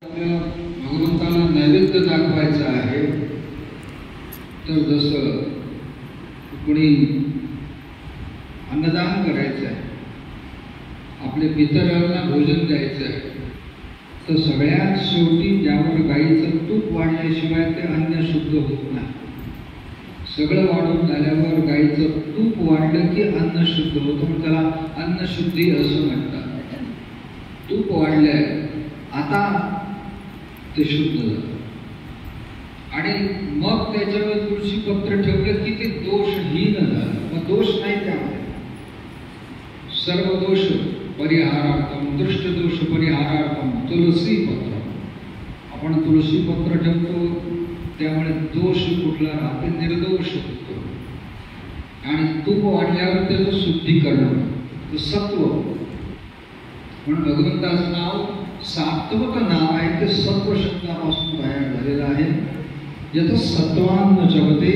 भगवंताला नैवेद्य दाखवायचा आहे, तर जसं कोणी अन्नदान करायचं आहे, आपले पितरांना भोजन द्यायचं आहे, तर सगळ्यात शेवटी ज्यावर गाईचं तूप वाढल्याशिवाय ते अन्न शुद्ध होत नाही. सगळं वाढून झाल्यावर गाईचं तूप वाढलं की अन्न शुद्ध होतं, पण त्याला अन्नशुद्धी असं म्हणतात. तूप वाढलंय आता ते शुद्ध झालं आणि मग त्याच्यावर तुळशी पत्र ठेवलं की ते दोषहीन झालं. मग दोष नाही त्यामध्ये. सर्व दोष परिहारार्थम, दृष्ट दोष परिहारार्थम तुलसी पत्र. आपण तुळशी पत्र ठेवतो त्यामुळे दोष कुठला राहते, निर्दोष होतो. आणि तूप वाढल्यावर त्याचं शुद्धीकरण होतं, सत्व. म्हणून भगवंताचं नाव सात्वत नाव आहे, ते सत्व शब्दापासून तयार झालेलं आहे. यथ सत्वान्न जगते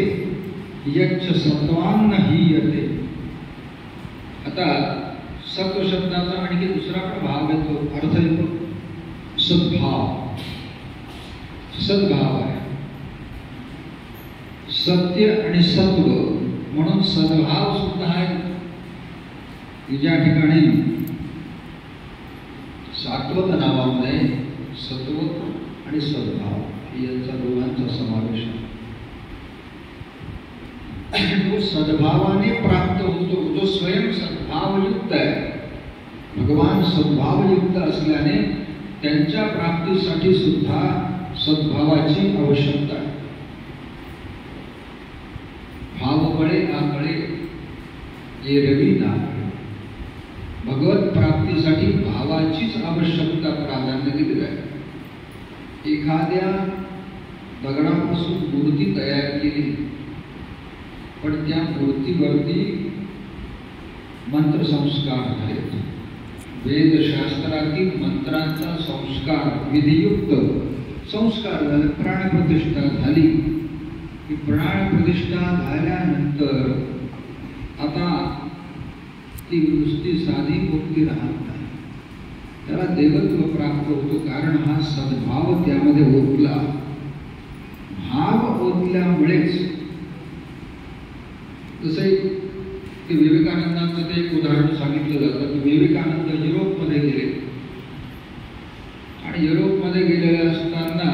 यच्च सत्वान्न हीयते. आता सत्व शब्दाचा आणखी दुसरा पण भाव येतो, अर्थ येतो सद्भाव. सद्भाव आहे, सत्य आणि सत्व म्हणून सद्भाव सुद्धा आहे. ज्या ठिकाणी सात्वत नावामध्ये सत्व आणि सद्भाव यांचा दोघांचा समावेश आहे. जो सद्भावाने प्राप्त होतो, जो स्वयं सद्भावयुक्त आहे, भगवान सद्भावयुक्त असल्याने त्यांच्या प्राप्तीसाठी सुद्धा सद्भावाची आवश्यकता आहे. भाव कळे ना कळे ये रवी ना कळे. भगवत प्राप्तीसाठी भावाचीच आवश्यकता प्राधान्य दिलेलं आहे. एखाद्या दगडापासून मूर्ती तयार केली, पण त्या मूर्तीवरती मंत्रसंस्कार झाले. वेदशास्त्रातील मंत्रांचा संस्कार, विधियुक्त संस्कार झाले, प्राणप्रतिष्ठा झाली. ही प्राणप्रतिष्ठा झाल्यानंतर आता ती नुसती साधी मूर्ती राहत नाही, त्याला देवत्व प्राप्त होतो. कारण हा सद्भाव त्यामध्ये ओतला. भाव ओतल्यामुळेच, जसे ते विवेकानंदांचं ते एक उदाहरण सांगितलं जातं की विवेकानंद युरोपमध्ये गेले आणि युरोपमध्ये गेलेले असताना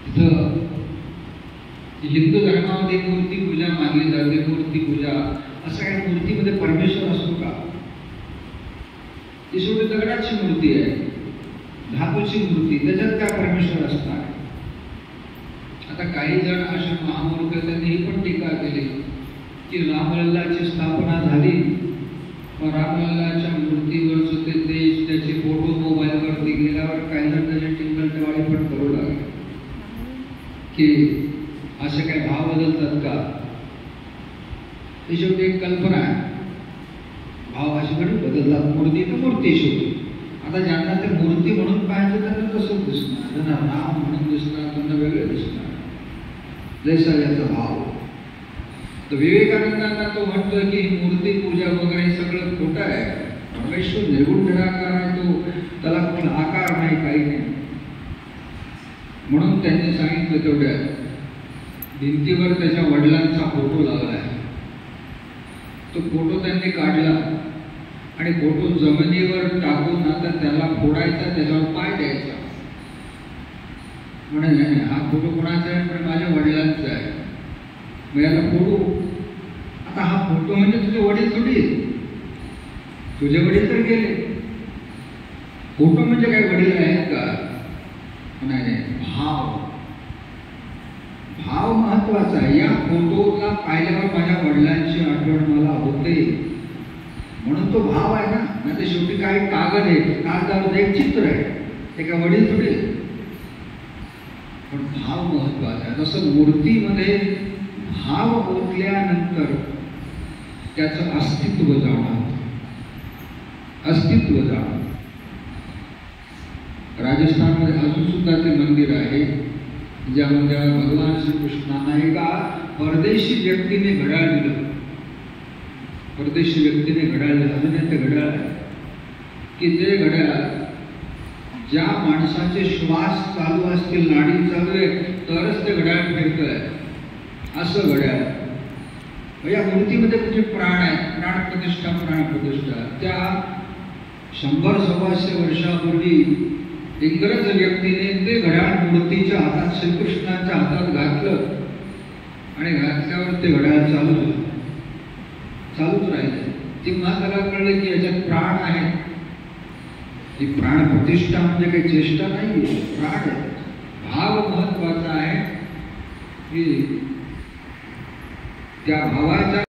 तिथं हिंदू धर्मामध्ये मूर्ती पूजा मानली जाते. मूर्ती पूजा असं काही मूर्तीमध्ये परमेश्वर असतो का? ती शेवटी दगडाची मूर्ती आहे, धातूची मूर्ती, त्याच्यात काय परमेश्वर असणार? आता काही जण असे महामूर्ख त्यांनी ही पण टीका केली की रामलल्लाची स्थापना झाली, मग रामलल्लाच्या मूर्तीवरचं ते देश, त्याचे फोटो मोबाईलवरती गेल्यावर काही जण त्याचे टिंगल पण करू लागले की असे काय भाव बदलतात का? ही शेवटी एक कल्पना आहे. भाव अशी कधी बदलतात, मूर्ती तर मूर्ती शेवटी. आता ज्यांना ते मूर्ती म्हणून पाहिजे त्यांना तसंच दिसणार, त्यांना राम म्हणून दिसणार, त्यांना वेगळे दिसणार, जैसा याचा भाव. तर विवेकानंदांना तो म्हणतोय की मूर्ती पूजा वगैरे सगळं खोटं आहे. परमेश्वर निर्गुण निराकार आहे, तो त्याला कुठला आकार नाही, काही नाही. म्हणून त्यांनी सांगितलं तेवढ्या भिंतीवर त्याच्या वडिलांचा फोटो लागला आहे. तो फोटो त्यांनी काढला आणि फोटो जमिनीवर टाकून आता त्याला फोडायचा, त्याच्यावर पाय द्यायचा. म्हणे हा फोटो कोणाचा आहे? पण माझ्या वडिलांचा आहे, मग याला फोडू. आता हा फोटो म्हणजे तुझे वडील थोडी, तुझे वडील तर गेले. फोटो म्हणजे काय वडील आहेत का? नाही, भाव. भाव महत्वाचा आहे. या फोटोला पाहिल्यावर माझ्या वडिलांची आठवण मला होते, म्हणून तो भाव आहे ना. नाही तर शेवटी काय कागद आहे, कागदावर एक चित्र आहे, ते काय वडील थोडे. पण भाव महत्वाचा आहे. तसं मूर्तीमध्ये भाव ओतल्यानंतर त्याचं अस्तित्व जाणार, अस्तित्व जाणार. राजस्थानमध्ये अजून सुद्धा ते मंदिर आहे ज्यामध्ये भगवान श्रीकृष्णांना एका परदेशी व्यक्तीने घड्याळ दिलं. परदेशी व्यक्तीने घड्याळ दिलं, अजून ते घड्याळ आहे की जे घड्याळ ज्या माणसाचे श्वास चालू असतील, नाडी चालू आहे, तरच ते घड्याळ फिरतंय. असं घड्याळ. या मूर्तीमध्ये म्हणजे प्राण आहेत. प्राण प्रतिष्ठा, प्राण प्रतिष्ठा. त्या 100-125 वर्षापूर्वी इंग्रज व्यक्तीने ते घड्याळ मूर्तीच्या हातात, श्रीकृष्णाच्या हातात घातलं आणि घातल्यावर ते घड्याळ चालूच राहिलं. तेव्हा त्याला कळलं की याच्यात प्राण आहे. ही प्राण प्रतिष्ठा म्हणजे काही चेष्टा नाही, प्राण आहे. भाव महत्वाचा आहे की त्या भावाच्या